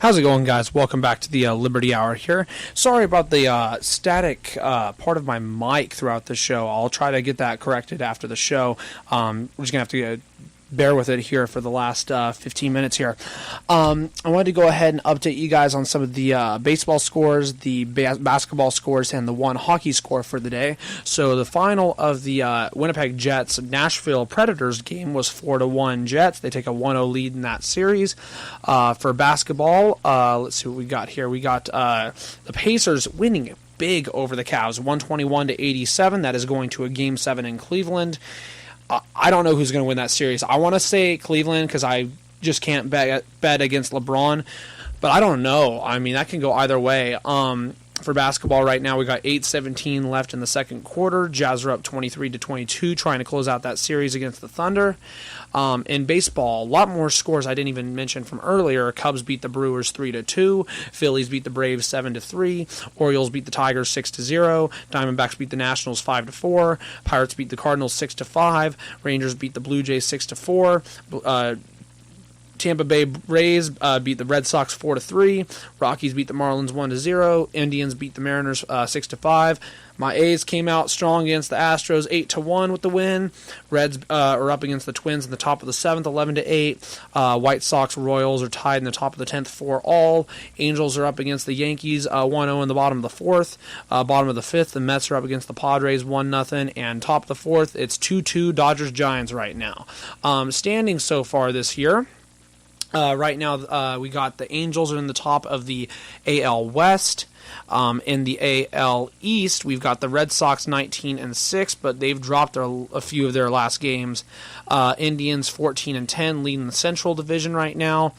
How's it going, guys? Welcome back to the Liberty Hour here. Sorry about the static part of my mic throughout the show. I'll try to get that corrected after the show. We're just going to have to bear with it here for the last 15 minutes here. I wanted to go ahead and update you guys on some of the baseball scores, the basketball scores, and the one hockey score for the day. So the final of the Winnipeg Jets Nashville Predators game was 4-1 Jets. They take a 1-0 lead in that series. For basketball, let's see what we got here. We got the Pacers winning big over the Cavs, 121-87. That is going to a Game 7 in Cleveland. I don't know who's going to win that series. I want to say Cleveland because I just can't bet against LeBron, but I don't know. I mean, that can go either way. For basketball right now, we got 8:17 left in the second quarter. Jazz are up 23-22, trying to close out that series against the Thunder. In baseball, a lot more scores I didn't even mention from earlier. Cubs beat the Brewers 3-2. Phillies beat the Braves 7-3. Orioles beat the Tigers 6-0. Diamondbacks beat the Nationals 5-4. Pirates beat the Cardinals 6-5. Rangers beat the Blue Jays 6-4. Tampa Bay Rays beat the Red Sox 4-3. Rockies beat the Marlins 1-0. Indians beat the Mariners 6-5. My A's came out strong against the Astros 8-1 with the win. Reds are up against the Twins in the top of the 7th 11-8. White Sox Royals are tied in the top of the 10th 4-all. Angels are up against the Yankees 1-0 in the bottom of the 4th. Bottom of the 5th, the Mets are up against the Padres 1-0. And top of the 4th, it's 2-2 Dodgers Giants right now. Standing so far this year. Right now, we got the Angels are in the top of the AL West. In the AL East, we've got the Red Sox 19-6, but they've dropped a few of their last games. Indians 14-10, leading the Central Division right now.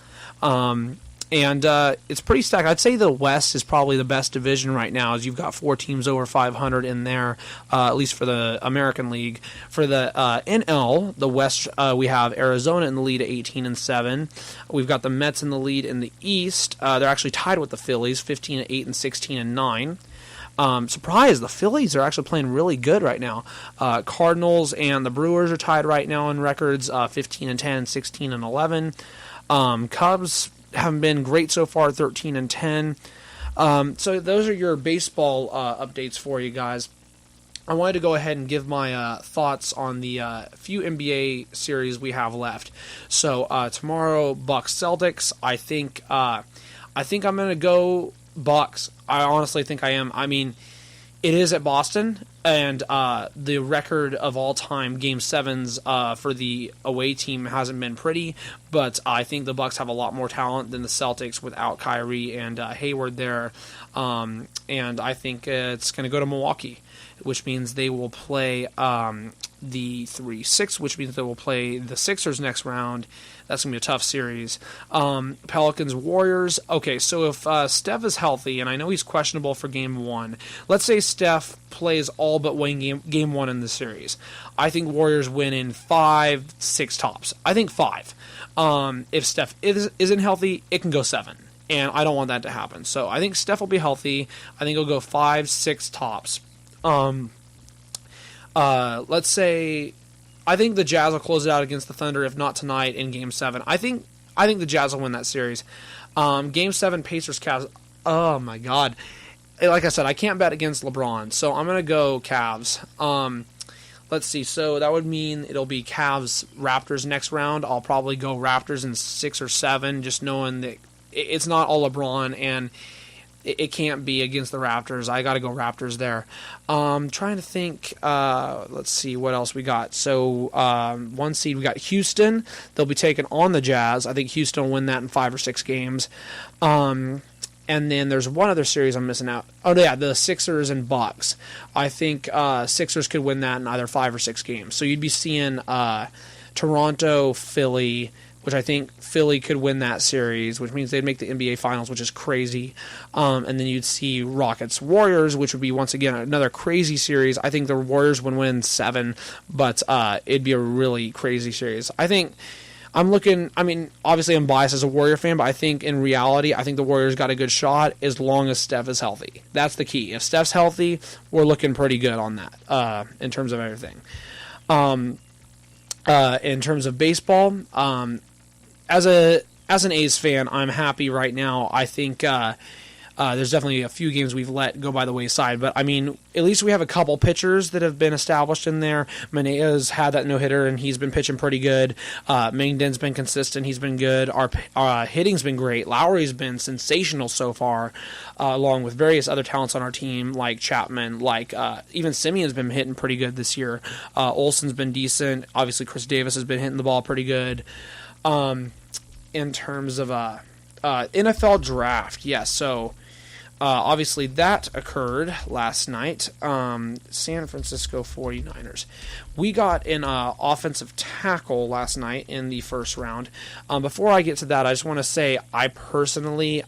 And it's pretty stacked. I'd say the West is probably the best division right now, as you've got 4 teams over 500 in there, at least for the American League. For the NL, the West, we have Arizona in the lead at 18-7. We've got the Mets in the lead in the East. They're actually tied with the Phillies, 15-8 and 16-9. Surprise, the Phillies are actually playing really good right now. Cardinals and the Brewers are tied right now in records, 15-10, 16-11. Cubs haven't been great so far, 13-10. So those are your baseball updates for you guys. I wanted to go ahead and give my thoughts on the few NBA series we have left. So tomorrow, Bucks Celtics. I think I'm going to go Bucks. I honestly think I am. I mean, it is at Boston, and the record of all-time Game 7s for the away team hasn't been pretty, but I think the Bucks have a lot more talent than the Celtics without Kyrie and Hayward there, and I think it's going to go to Milwaukee, which means they will play the 3-6, which means they will play the Sixers next round. That's going to be a tough series. Pelicans-Warriors. Okay, so if Steph is healthy, and I know he's questionable for Game 1, let's say Steph plays all but win game 1 in the series. I think Warriors win in 5-6 tops. I think 5. If Steph isn't healthy, it can go 7. And I don't want that to happen. So I think Steph will be healthy. I think it'll go 5-6 tops. Let's say I think the Jazz will close it out against the Thunder, if not tonight in Game 7. I think the Jazz will win that series. Game 7, Pacers, Cavs. Oh, my God. Like I said, I can't bet against LeBron, so I'm going to go Cavs. Let's see. So that would mean it'll be Cavs, Raptors next round. I'll probably go Raptors in 6 or 7, just knowing that it's not all LeBron, and it can't be against the Raptors. I got to go Raptors there. Trying to think. Let's see what else we got. So 1 seed, we got Houston. They'll be taking on the Jazz. I think Houston will win that in 5 or 6 games. And then there's one other series I'm missing out. Oh, yeah, the Sixers and Bucks. I think Sixers could win that in either 5 or 6 games. So you'd be seeing Toronto, Philly, which I think Philly could win that series, which means they'd make the NBA Finals, which is crazy. And then you'd see Rockets-Warriors, which would be, once again, another crazy series. I think the Warriors would win 7, but it'd be a really crazy series. Obviously I'm biased as a Warrior fan, but I think in reality, I think the Warriors got a good shot as long as Steph is healthy. That's the key. If Steph's healthy, we're looking pretty good on that in terms of everything. In terms of baseball, as a as an A's fan, I'm happy right now. I think there's definitely a few games we've let go by the wayside, but I mean, at least we have a couple pitchers that have been established in there. Manea's had that no-hitter, and he's been pitching pretty good. Mangden's been consistent. He's been good. Our hitting's been great. Lowry's been sensational so far, along with various other talents on our team, like Chapman, like even Simeon's been hitting pretty good this year. Olson's been decent. Obviously, Chris Davis has been hitting the ball pretty good. In terms of NFL draft, yes, so... obviously, that occurred last night. San Francisco 49ers. We got an offensive tackle last night in the first round. Before I get to that, I just want to say I personally,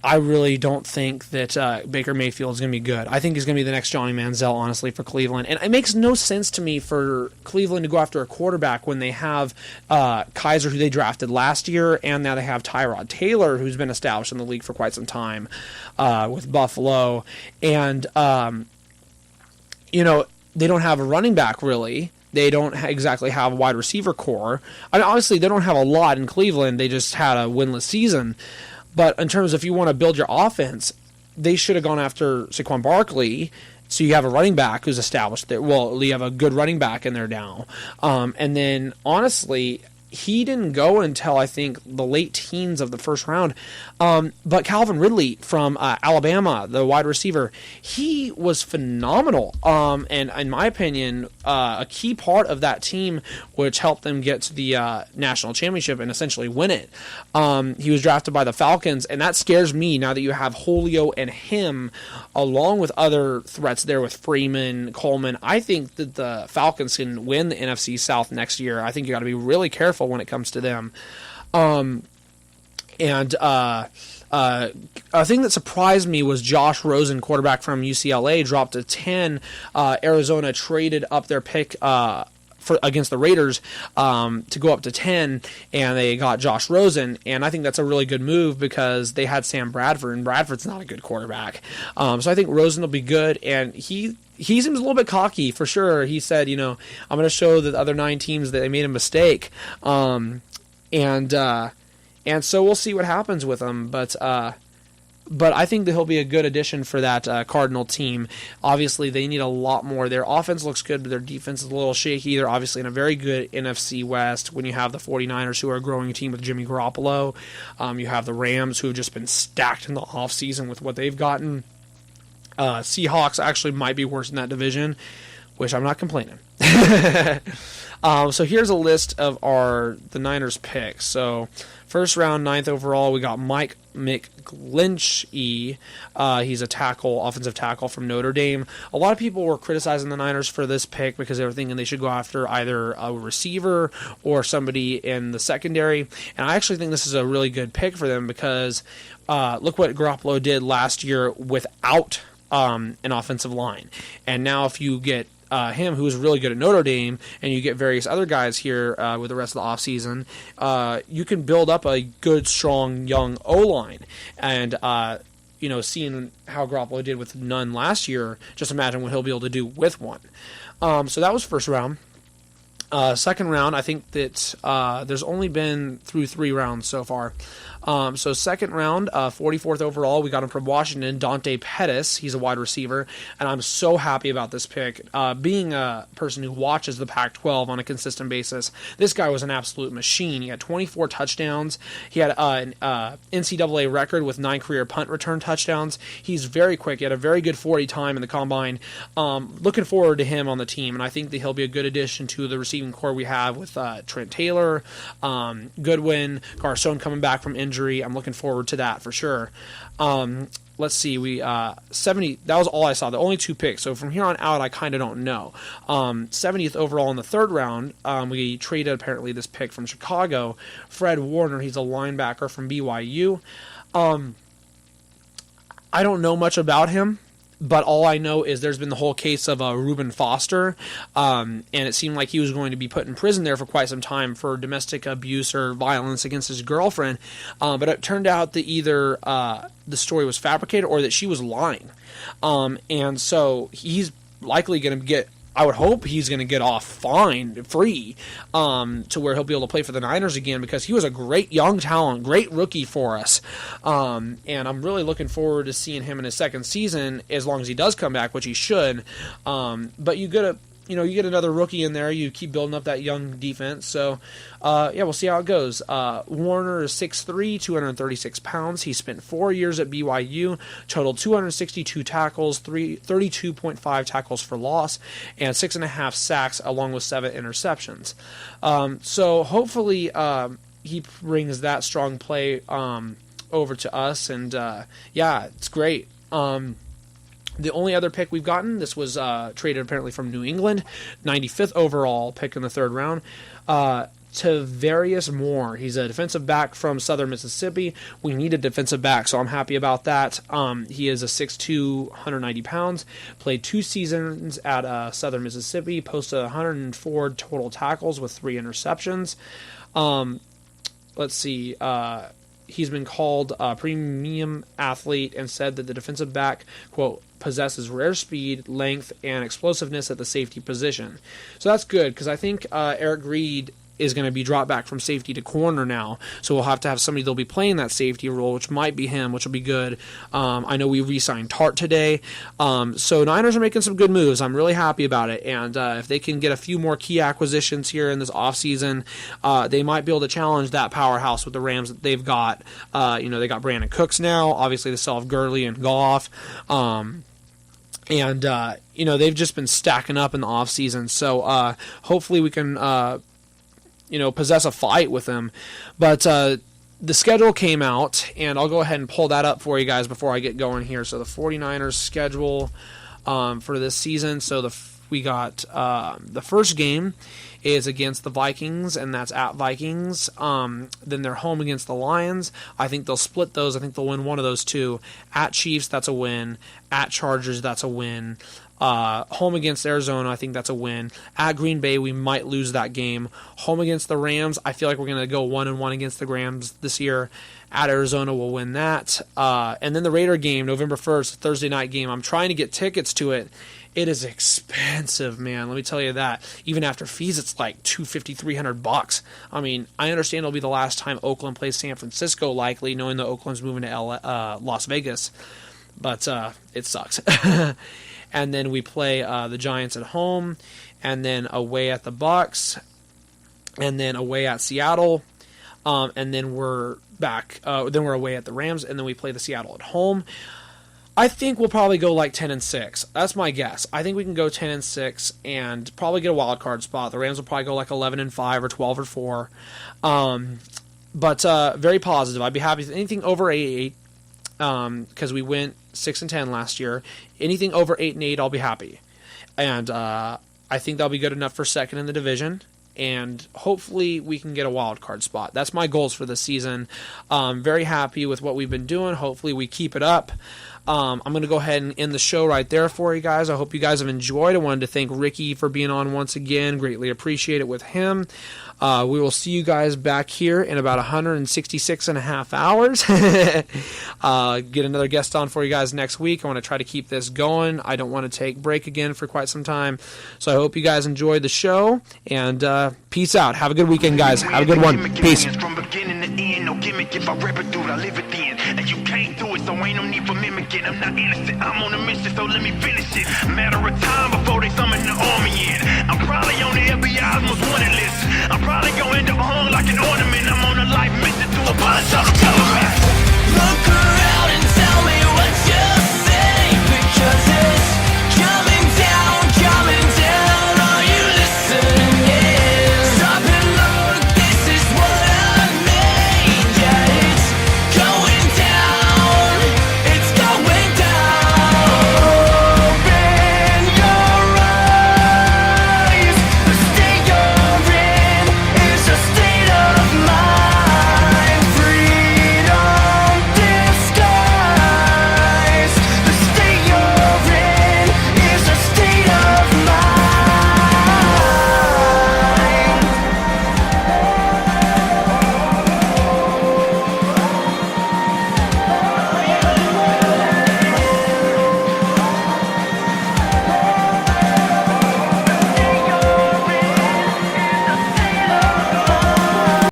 I really don't think that Baker Mayfield is going to be good. I think he's going to be the next Johnny Manziel, honestly, for Cleveland. And it makes no sense to me for Cleveland to go after a quarterback when they have Kaiser, who they drafted last year, and now they have Tyrod Taylor, who's been established in the league for quite some time with Buffalo. And, they don't have a running back, really. They don't exactly have a wide receiver core. I mean, obviously, they don't have a lot in Cleveland. They just had a winless season. But in terms of if you want to build your offense, they should have gone after Saquon Barkley, so you have a running back who's established there. Well, you have a good running back in there now. And then, honestly, he didn't go until, I think, the late teens of the first round. But Calvin Ridley from Alabama, the wide receiver, he was phenomenal. And in my opinion, a key part of that team, which helped them get to the national championship and essentially win it. He was drafted by the Falcons, and that scares me now that you have Julio and him, along with other threats there with Freeman, Coleman. I think that the Falcons can win the NFC South next year. I think you got to be really careful when it comes to them. A thing that surprised me was Josh Rosen, quarterback from UCLA, dropped to 10. Arizona traded up their pick against the Raiders to go up to 10, and they got Josh Rosen, and I think that's a really good move because they had Sam Bradford, and Bradford's not a good quarterback. So I think Rosen will be good, and he seems a little bit cocky for sure. He said, I'm going to show the other 9 teams that they made a mistake. And so we'll see what happens with him. But I think that he'll be a good addition for that Cardinal team. Obviously, they need a lot more. Their offense looks good, but their defense is a little shaky. They're obviously in a very good NFC West when you have the 49ers, who are a growing team with Jimmy Garoppolo. You have the Rams, who have just been stacked in the offseason with what they've gotten. Seahawks actually might be worse in that division, which I'm not complaining. So here's a list of the Niners picks. So first round, 9th overall, we got Mike McGlinchey. He's a offensive tackle from Notre Dame. A lot of people were criticizing the Niners for this pick because they were thinking they should go after either a receiver or somebody in the secondary. And I actually think this is a really good pick for them because look what Garoppolo did last year without an offensive line. And now if you get him, who was really good at Notre Dame, and you get various other guys here with the rest of the offseason, you can build up a good, strong, young O-line. And, seeing how Garoppolo did with none last year, just imagine what he'll be able to do with one. So that was first round. Second round, I think that there's only been through 3 rounds so far. So second round, 44th overall, we got him from Washington, Dante Pettis. He's a wide receiver, and I'm so happy about this pick. Being a person who watches the Pac-12 on a consistent basis, this guy was an absolute machine. He had 24 touchdowns. He had an NCAA record with 9 career punt return touchdowns. He's very quick. He had a very good 40 time in the combine. Looking forward to him on the team, and I think that he'll be a good addition to the receiving core we have with Trent Taylor, Goodwin, Garcon coming back from injury. I'm looking forward to that for sure. Let's see. We 70. That was all I saw. The only 2 picks. So from here on out, I kind of don't know. 70th overall in the third round, we traded apparently this pick from Chicago, Fred Warner. He's a linebacker from BYU. I don't know much about him. But all I know is there's been the whole case of Reuben Foster, and it seemed like he was going to be put in prison there for quite some time for domestic abuse or violence against his girlfriend. But it turned out that either the story was fabricated or that she was lying. And so he's likely going to get I would hope he's going to get off fine, free, to where he'll be able to play for the Niners again, because he was a great young talent, great rookie for us. And I'm really looking forward to seeing him in his second season, as long as he does come back, which he should. But you get another rookie in there, you keep building up that young defense. So, we'll see how it goes. Warner is 6'3", 236 pounds. He spent 4 years at BYU, totaled 262 tackles, 32.5 tackles for loss, and 6.5 sacks, along with 7 interceptions. So hopefully he brings that strong play over to us, and it's great. The only other pick we've gotten, this was traded apparently from New England, 95th overall pick in the 3rd round, Tavarius Moore. He's a defensive back from Southern Mississippi. We need a defensive back, so I'm happy about that. He is a 6'2", 190 pounds, played 2 seasons at Southern Mississippi, posted 104 total tackles with 3 interceptions. Let's see. He's been called a premium athlete and said that the defensive back, quote, possesses rare speed, length, and explosiveness at the safety position. So that's good, because I think Eric Reed is going to be dropped back from safety to corner now. So we'll have to have somebody that'll be playing that safety role, which might be him, which will be good. I know we re-signed Tart today. So Niners are making some good moves. I'm really happy about it. And if they can get a few more key acquisitions here in this offseason, they might be able to challenge that powerhouse with the Rams that they've got. They got Brandon Cooks now. Obviously, they still have Gurley and Goff. They've just been stacking up in the offseason. So hopefully we can possess a fight with them. But the schedule came out, and I'll go ahead and pull that up for you guys before I get going here. So the 49ers schedule for this season. So we got the first game is against the Vikings, and that's at Vikings. Then they're home against the Lions. I think they'll split those. I think they'll win one of those two. At Chiefs, that's a win. At Chargers, that's a win. Home against Arizona, I think that's a win. At Green Bay, we might lose that game. Home against the Rams, I feel like we're going to go 1-1 against the Rams this year. At Arizona, we'll win that. And then the Raider game, November 1st, Thursday night game. I'm trying to get tickets to it. It is expensive, man. Let me tell you that. Even after fees, it's like $250, $300. I mean, I understand it'll be the last time Oakland plays San Francisco, likely, knowing that Oakland's moving to Las Vegas. But it sucks. And then we play the Giants at home, and then away at the Bucs, and then away at Seattle, and then we're back. Then we're away at the Rams, and then we play the Seattle at home. I think we'll probably go like 10-6. That's my guess. I think we can go 10-6 and probably get a wild card spot. The Rams will probably go like 11-5 or 12-4. But very positive. I'd be happy with anything over 8-8. Because we went 6-10 last year. Anything over 8-8, I'll be happy. And I think that'll be good enough for second in the division. And hopefully we can get a wild card spot. That's my goals for this season. Very happy with what we've been doing. Hopefully we keep it up. I'm going to go ahead and end the show right there for you guys. I hope you guys have enjoyed. I wanted to thank Ricky for being on once again. Greatly appreciate it with him. We will see you guys back here in about 166 and a half hours. Get another guest on for you guys next week. I want to try to keep this going. I don't want to take break again for quite some time. So I hope you guys enjoyed the show, and peace out. Have a good weekend, guys. Have a good one. Peace. From beginning to end, no gimmick. If I rap it, dude, I live it then. And you can't do it, so ain't no need for mimicking. I'm not innocent, I'm on a mission, so let me finish it. Matter of time before they summon the army in. I'm probably on the FBI's most wanted list. I'm probably gonna end up hung like an ornament. I'm on a life mission to a bunch of them.